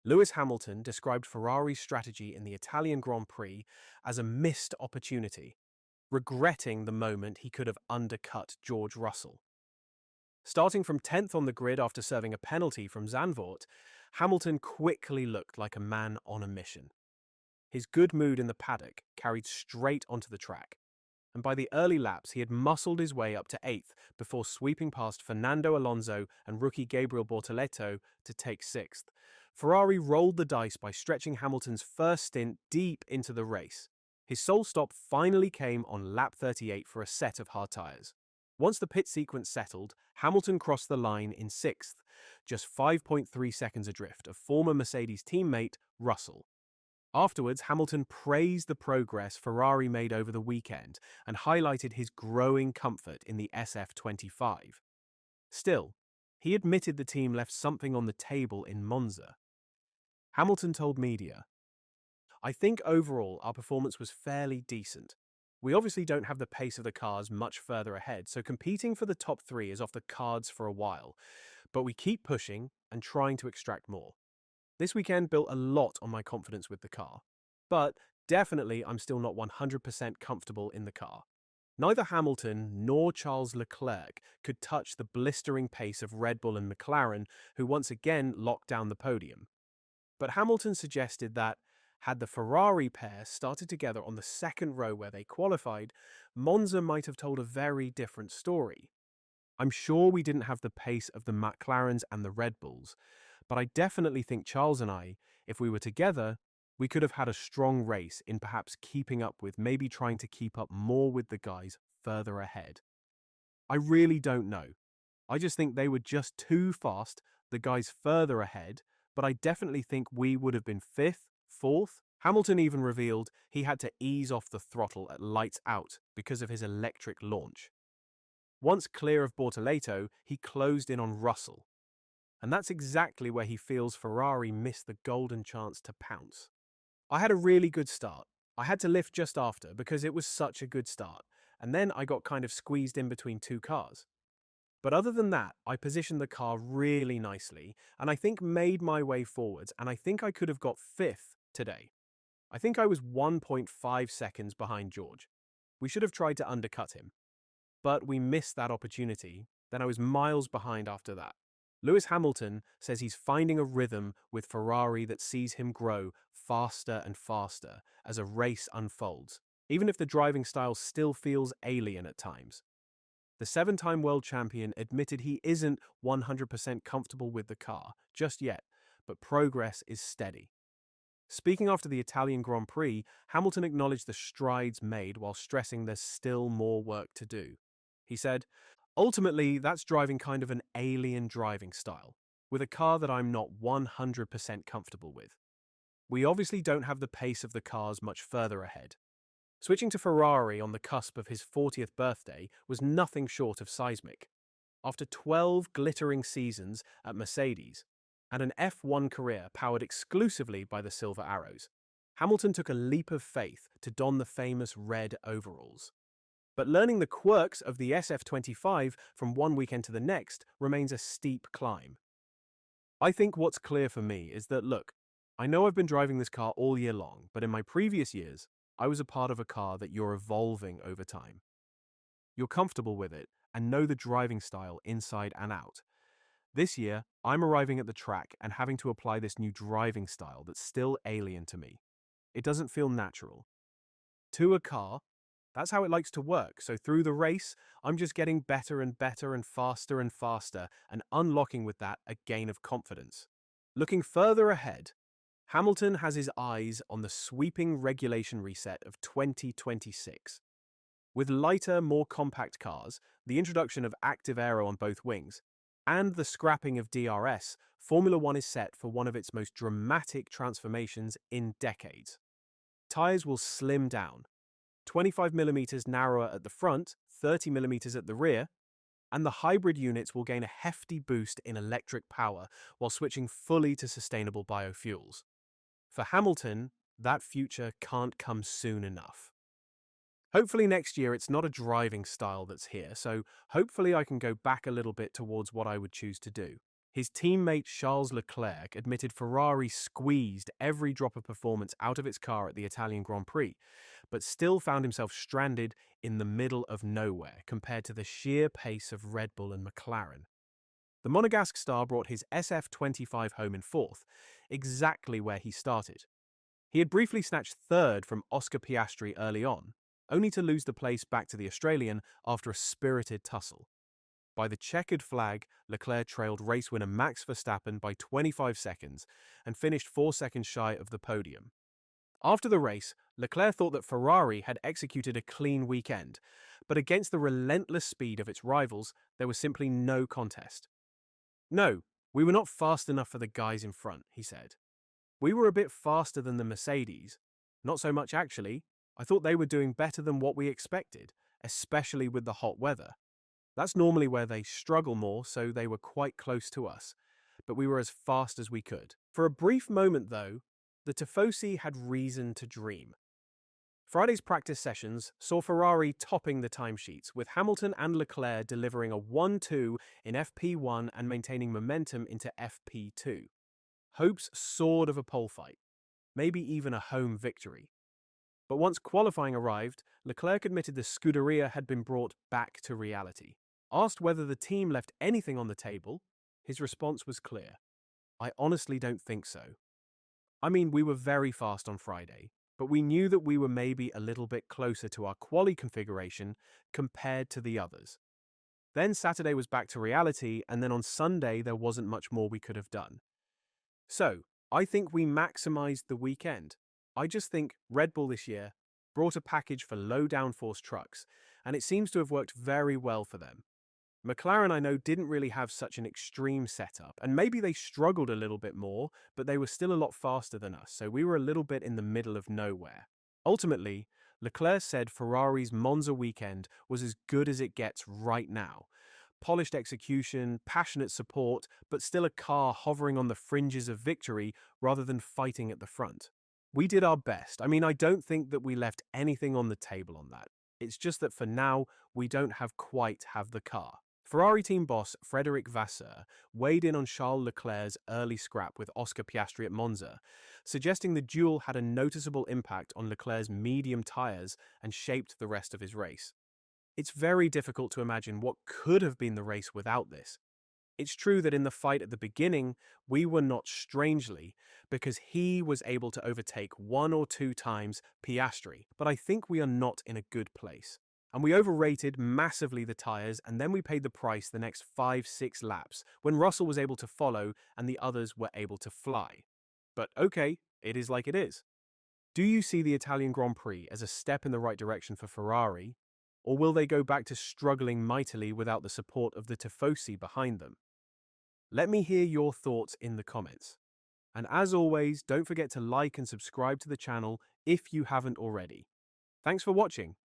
Lewis Hamilton described Ferrari's strategy in the Italian Grand Prix as a missed opportunity, regretting the moment he could have undercut George Russell. Starting from 10th on the grid after serving a penalty from Zandvoort, Hamilton quickly looked like a man on a mission. His good mood in the paddock carried straight onto the track, and by the early laps he had muscled his way up to 8th before sweeping past Fernando Alonso and rookie Gabriel Bortoleto to take 6th. Ferrari rolled the dice by stretching Hamilton's first stint deep into the race. His sole stop finally came on lap 38 for a set of hard tyres. Once the pit sequence settled, Hamilton crossed the line in 6th, just 5.3 seconds adrift of former Mercedes teammate Russell. Afterwards, Hamilton praised the progress Ferrari made over the weekend and highlighted his growing comfort in the SF25. Still, he admitted the team left something on the table in Monza. Hamilton told media, "I think overall our performance was fairly decent. We obviously don't have the pace of the cars much further ahead, so competing for the top 3 is off the cards for a while, but we keep pushing and trying to extract more. This weekend built a lot on my confidence with the car, but definitely I'm still not 100% comfortable in the car." Neither Hamilton nor Charles Leclerc could touch the blistering pace of Red Bull and McLaren, who once again locked down the podium. But Hamilton suggested that, had the Ferrari pair started together on the second row where they qualified, Monza might have told a very different story. "I'm sure we didn't have the pace of the McLarens and the Red Bulls, but I definitely think Charles and I, if we were together, we could have had a strong race in perhaps keeping up with, maybe trying to keep up more with the guys further ahead. I really don't know. I just think they were just too fast, the guys further ahead, but I definitely think we would have been 5th, 4th. Hamilton even revealed he had to ease off the throttle at lights out because of his electric launch. Once clear of Bortoleto, he closed in on Russell. And that's exactly where he feels Ferrari missed the golden chance to pounce. "I had a really good start. I had to lift just after because it was such a good start, and then I got kind of squeezed in between 2 cars. But other than that, I positioned the car really nicely, and I think made my way forwards, and I think I could have got 5th today. I think I was 1.5 seconds behind George. We should have tried to undercut him. But we missed that opportunity, then I was miles behind after that." Lewis Hamilton says he's finding a rhythm with Ferrari that sees him grow faster and faster as a race unfolds, even if the driving style still feels alien at times. The 7-time world champion admitted he isn't 100% comfortable with the car just yet, but progress is steady. Speaking after the Italian Grand Prix, Hamilton acknowledged the strides made while stressing there's still more work to do. He said, "Ultimately, that's driving kind of an alien driving style, with a car that I'm not 100% comfortable with. We obviously don't have the pace of the cars much further ahead." Switching to Ferrari on the cusp of his 40th birthday was nothing short of seismic. After 12 glittering seasons at Mercedes and an F1 career powered exclusively by the Silver Arrows, Hamilton took a leap of faith to don the famous red overalls. But learning the quirks of the SF25 from one weekend to the next remains a steep climb. "I think what's clear for me is that, look, I know I've been driving this car all year long, but in my previous years, I was a part of a car that you're evolving over time. You're comfortable with it and know the driving style inside and out. This year, I'm arriving at the track and having to apply this new driving style that's still alien to me. It doesn't feel natural. To a car, that's how it likes to work, so through the race, I'm just getting better and better and faster and unlocking with that a gain of confidence." Looking further ahead, Hamilton has his eyes on the sweeping regulation reset of 2026. With lighter, more compact cars, the introduction of active aero on both wings, and the scrapping of DRS, Formula One is set for one of its most dramatic transformations in decades. Tyres will slim down, 25mm narrower at the front, 30mm at the rear, and the hybrid units will gain a hefty boost in electric power while switching fully to sustainable biofuels. For Hamilton, that future can't come soon enough. "Hopefully next year it's not a driving style that's here, so hopefully I can go back a little bit towards what I would choose to do," His teammate Charles Leclerc admitted Ferrari squeezed every drop of performance out of its car at the Italian Grand Prix, but still found himself stranded in the middle of nowhere compared to the sheer pace of Red Bull and McLaren. The Monegasque star brought his SF25 home in fourth, exactly where he started. He had briefly snatched third from Oscar Piastri early on, only to lose the place back to the Australian after a spirited tussle. By the checkered flag, Leclerc trailed race winner Max Verstappen by 25 seconds and finished 4 seconds shy of the podium. After the race, Leclerc thought that Ferrari had executed a clean weekend, but against the relentless speed of its rivals, there was simply no contest. "No, we were not fast enough for the guys in front," he said. "We were a bit faster than the Mercedes. Not so much actually. I thought they were doing better than what we expected, especially with the hot weather. That's normally where they struggle more, so they were quite close to us, but we were as fast as we could." For a brief moment, though, the Tifosi had reason to dream. Friday's practice sessions saw Ferrari topping the timesheets, with Hamilton and Leclerc delivering a 1-2 in FP1 and maintaining momentum into FP2. Hopes soared of a pole fight, maybe even a home victory. But once qualifying arrived, Leclerc admitted the Scuderia had been brought back to reality. Asked whether the team left anything on the table, his response was clear: "I honestly don't think so. I mean, we were very fast on Friday, but we knew that we were maybe a little bit closer to our quali configuration compared to the others. Then Saturday was back to reality, and then on Sunday there wasn't much more we could have done. So, I think we maximized the weekend. I just think Red Bull this year brought a package for low downforce trucks, and it seems to have worked very well for them. McLaren, I know, didn't really have such an extreme setup, and maybe they struggled a little bit more, but they were still a lot faster than us, so we were a little bit in the middle of nowhere." Ultimately, Leclerc said Ferrari's Monza weekend was as good as it gets right now. Polished execution, passionate support, but still a car hovering on the fringes of victory rather than fighting at the front. "We did our best. I mean, I don't think that we left anything on the table on that. It's just that for now, we don't quite have the car." Ferrari team boss Frédéric Vasseur weighed in on Charles Leclerc's early scrap with Oscar Piastri at Monza, suggesting the duel had a noticeable impact on Leclerc's medium tyres and shaped the rest of his race. "It's very difficult to imagine what could have been the race without this. It's true that in the fight at the beginning, we were not strangely, because he was able to overtake 1 or 2 times Piastri, but I think we are not in a good place. And we overrated massively the tyres, and then we paid the price the next 5-6 laps, when Russell was able to follow and the others were able to fly. But okay, it is like it is." Do you see the Italian Grand Prix as a step in the right direction for Ferrari, or will they go back to struggling mightily without the support of the Tifosi behind them? Let me hear your thoughts in the comments. And as always, don't forget to like and subscribe to the channel if you haven't already. Thanks for watching.